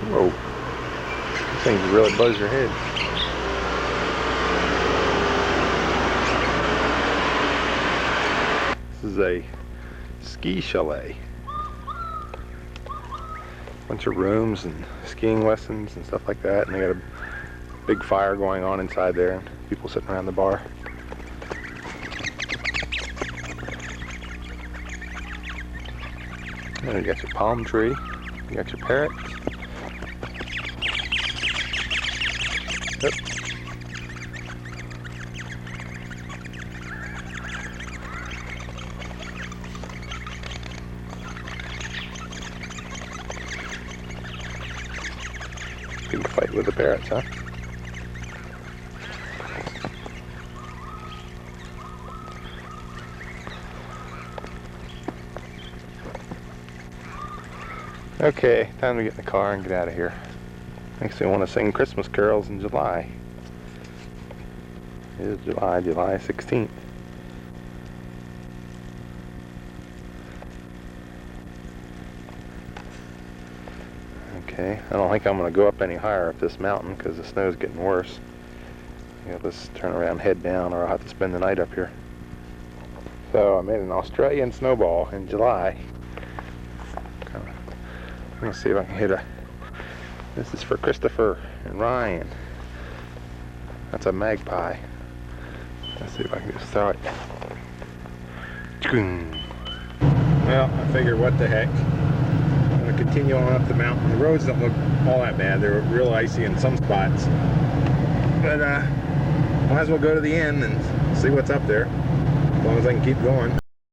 Whoa. This thing can really buzz your head. This is a ski chalet. Bunch of rooms and skiing lessons and stuff like that, and they got a big fire going on inside there and people sitting around the bar. And you got your palm tree, you got your parrots. Yep. Big fight with the parrots, huh? Okay, time to get in the car and get out of here. Makes me want to sing Christmas carols in July. It is July 16th. Okay, I don't think I'm going to go up any higher up this mountain because the snow's getting worse. Yeah, let's turn around and head down, or I'll have to spend the night up here. So I made an Australian snowball in July. I'm going to see if I can hit a... This is for Christopher and Ryan. That's a magpie. Let's see if I can just throw it. Well, I figured what the heck. I'm going to continue on up the mountain. The roads don't look all that bad. They're real icy in some spots. But might as well go to the end and see what's up there. As long as I can keep going.